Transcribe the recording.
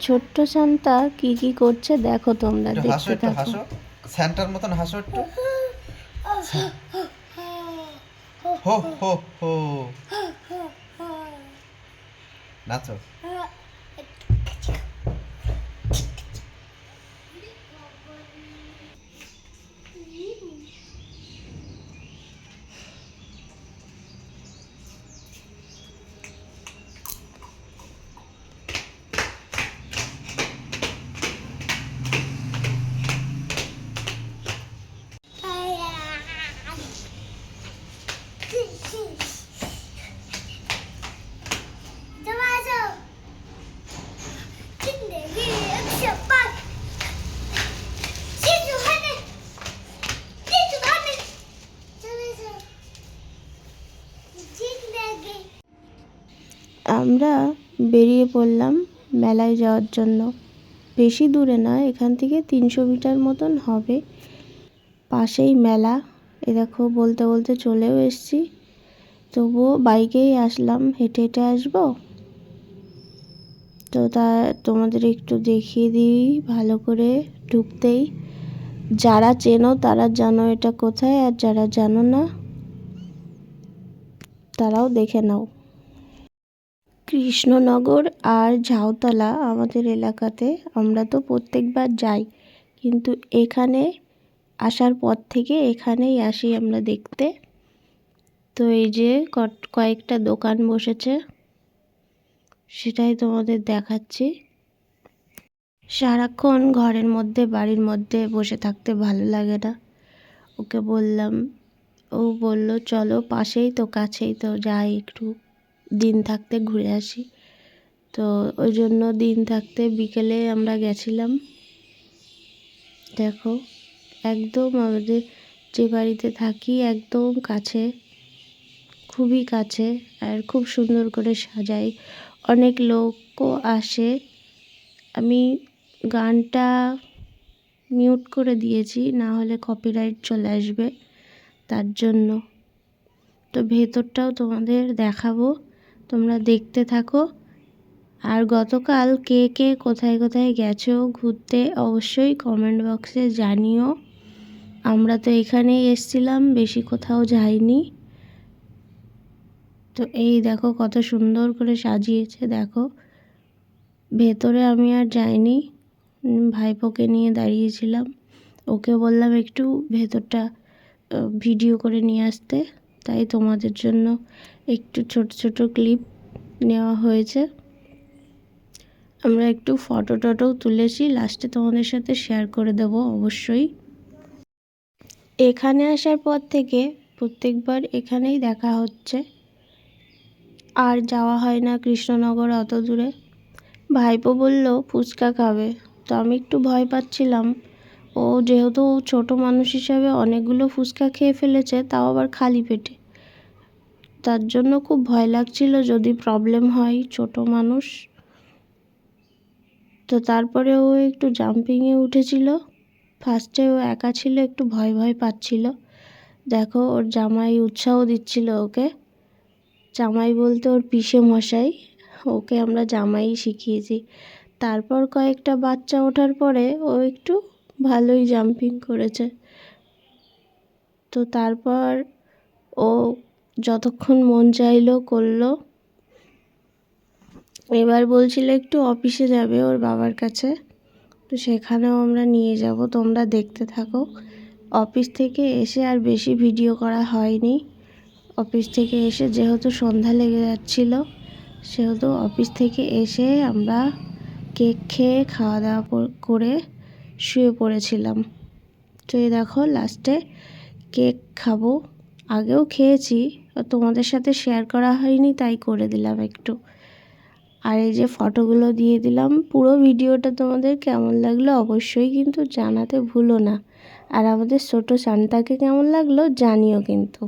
ছোট্ট সান্তা কি কি করছে দেখো তোমরা, দেখতে থাকো। হাসো, স্যান্টার মতন হাসো একটু। হো হো হো, নাচো। আমরা বেরিয়ে পড়লাম মেলায় যাওয়ার জন্য। বেশি দূরে না, এখান থেকে 300 মিটার মতন হবে, পাশেই মেলা। এ দেখো বলতে বলতে চলেও এসেছি, তবুও বাইকেই আসলাম, হেঁটে হেঁটে আসবো তো। তা তোমাদের একটু দেখিয়ে দিই ভালো করে। ঢুকতেই যারা চেনো তারা জানো এটা কোথায়, আর যারা জানো না তারাও দেখে নাও। কৃষ্ণনগর আর ঝাউতলা আমাদের এলাকাতে, আমরা তো প্রত্যেকবার যাই, কিন্তু এখানে আসার পর থেকে এখানেই আসি আমরা দেখতে। তো এই যে কয়েকটা দোকান বসেছে, সেটাই তোমাদের দেখাচ্ছি। সারাক্ষণ ঘরের মধ্যে বাড়ির মধ্যে বসে থাকতে ভালো লাগে না। ওকে বললাম, ও বলল চলো, পাশেই তো, কাছেই তো, যাই একটু দিন থাকতে ঘুরে আসি। তো ওই জন্য দিন থাকতে বিকেলে আমরা গেছিলাম। দেখো একদম আমাদের যে বাড়িতে থাকি একদম কাছে, খুবই কাছে, আর খুব সুন্দর করে সাজাই, অনেক লোকও আসে। আমি গানটা মিউট করে দিয়েছি, না হলে কপিরাইট চলে আসবে, তার জন্য। তো ভেতরটাও তোমাদের দেখাবো, তোমরা দেখতে থাকো। আর গতকাল কে কে কোথায় কোথায় গেছো ঘুরতে অবশ্যই কমেন্ট বক্সে জানিও। আমরা তো এখানেই এসেছিলাম, বেশি কোথাও যাইনি। তো এই দেখো কত সুন্দর করে সাজিয়েছে, দেখো। ভেতরে আমি আর যাইনি, ভাইপোকে নিয়ে দাঁড়িয়েছিলাম, ওকে বললাম একটু ভেতরটা ভিডিও করে নিয়ে আসতে, তাই তোমাদের জন্য একটু ছোট ছোট ক্লিপ নেওয়া হয়েছে। আমরা একটু ফটো টটোও তুলেছি, লাস্টে তোমাদের সাথে শেয়ার করে দেব অবশ্যই। এখানে আসার পর থেকে প্রত্যেকবার এখানেই দেখা হচ্ছে, আর যাওয়া হয় না কৃষ্ণনগর অত দূরে। ভাইপো বলল ফুচকা খাবে, তো আমি একটু ভয় পাচ্ছিলাম। ও যেহেতু ছোট মানুষ হিসাবে অনেকগুলো ফুচকা খেয়ে ফেলেছে, তাও আবার খালি পেটে, তার জন্য খুব ভয় লাগছিল যদি প্রবলেম হয়, ছোট মানুষ। তো তারপরে ও একটু জাম্পিংয়ে উঠেছিল। ফার্স্টে ও একা ছিল, একটু ভয় ভয় পাচ্ছিল। দেখো ওর জামাই উৎসাহ দিচ্ছিল ওকে, জামাই বলতে ওর পিসে মশাই, ওকে আমরা জামাই শিখিয়েছি। তারপর কয়েকটা বাচ্চা ওঠার পরে ও একটু ভালোই জাম্পিং করেছে। তো তারপর ও যতক্ষণ মন চাইলো করলো। এবার বলছিল একটু অফিসে যাবে ওর বাবার কাছে, তো সেখানেও আমরা নিয়ে যাব, তোমরা দেখতে থাকো। অফিস থেকে এসে আর বেশি ভিডিও করা হয়নি। অফিস থেকে এসে যেহেতু সন্ধ্যা লেগে যাচ্ছিল, সেহেতু অফিস থেকে এসে আমরা কেক খেয়ে খাওয়া দাওয়া করে শুয়ে পড়েছিলাম। তো এই দেখো লাস্টে কেক খাবো, আগেও খেয়েছি, তোমাদের সাথে শেয়ার করা হয়নি তাই করে দিলাম একটু। আর এই যে ফটোগুলো দিয়ে দিলাম। পুরো ভিডিওটা তোমাদের কেমন লাগলো অবশ্যই কিন্তু জানাতে ভুলো না, আর আমাদের ছোটো সান্তাকে কেমন লাগলো জানিও কিন্তু।